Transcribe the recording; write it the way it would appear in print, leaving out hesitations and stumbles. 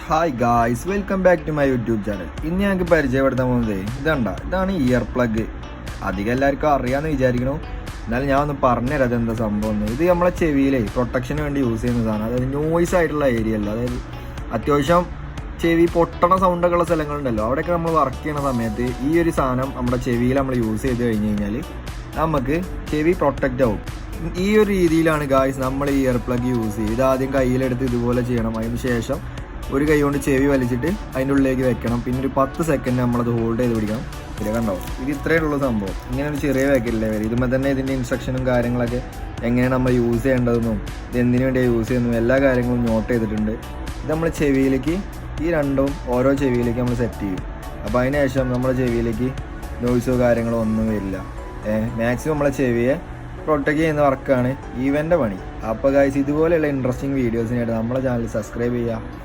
Hi guys, welcome back to my YouTube channel. ഇന്ന് ഞങ്ങൾക്ക് പരിചയപ്പെടുത്താൻ പോകുന്നത് ഇതാണ് ഇയർ പ്ലഗ്. അധികം എല്ലാവർക്കും അറിയാമെന്ന് വിചാരിക്കണു. എന്നാലും ഞാൻ ഒന്ന് പറഞ്ഞുതരാം അതെന്താ സംഭവം. ഇത് നമ്മളെ ചെവിയിലെ പ്രൊട്ടക്ഷന് വേണ്ടി യൂസ് ചെയ്യുന്ന സാധനം. അതായത് നോയ്സ് ആയിട്ടുള്ള ഏരിയ അല്ല, അതായത് അത്യാവശ്യം ചെവി പൊട്ടണ സൗണ്ടൊക്കെ ഉള്ള സ്ഥലങ്ങളുണ്ടല്ലോ, അവിടെയൊക്കെ നമ്മൾ വർക്ക് ചെയ്യുന്ന സമയത്ത് ഈ ഒരു സാധനം നമ്മുടെ ചെവിയിൽ നമ്മൾ യൂസ് ചെയ്ത് കഴിഞ്ഞ് കഴിഞ്ഞാൽ നമുക്ക് ചെവി പ്രൊട്ടക്റ്റ് ആവും. ഈ ഒരു രീതിയിലാണ് ഗായ്സ് നമ്മൾ ഈ ഇയർ പ്ലഗ് യൂസ് ചെയ്യുക. ഇതാദ്യം കയ്യിലെടുത്ത് ഇതുപോലെ ചെയ്യണം. അതിന് ശേഷം ഒരു കൈ കൊണ്ട് ചെവി വലിച്ചിട്ട് അതിൻ്റെ ഉള്ളിലേക്ക് വെക്കണം. പിന്നെ ഒരു 10 സെക്കൻഡ് നമ്മളത് ഹോൾഡ് ചെയ്ത് പിടിക്കണം. ഇത് കണ്ടോ, ഇത് ഇത്രയേ ഉള്ളൂ സംഭവം. ഇങ്ങനെ ഒരു ചെറിയ പാക്കറ്റില്ലേ വരും. ഇതുമ്പോൾ തന്നെ ഇതിൻ്റെ ഇൻസ്ട്രക്ഷനും കാര്യങ്ങളൊക്കെ എങ്ങനെയാണ് നമ്മൾ യൂസ് ചെയ്യേണ്ടതെന്നും ഇത് എന്തിനു വേണ്ടിയാണ് യൂസ് ചെയ്യുന്നതും എല്ലാ കാര്യങ്ങളും നോട്ട് ചെയ്തിട്ടുണ്ട്. ഇത് നമ്മൾ ചെവിയിലേക്ക് ഈ രണ്ടും ഓരോ ചെവിയിലേക്ക് നമ്മൾ സെറ്റ് ചെയ്യും. അപ്പോൾ അതിന് ശേഷം നമ്മുടെ ചെവിയിലേക്ക് നോയ്സോ കാര്യങ്ങളോ ഒന്നും വരില്ല. മാക്സിമം നമ്മളെ ചെവിയെ പ്രൊട്ടക്റ്റ് ചെയ്യുന്ന വർക്കാണ് ഇവൻ്റെ പണി. അപ്പോൾ ഗൈസ്, ഇതുപോലെയുള്ള ഇൻട്രസ്റ്റിംഗ് വീഡിയോസിനായിട്ട് നമ്മളെ ചാനൽ സബ്സ്ക്രൈബ് ചെയ്യുക.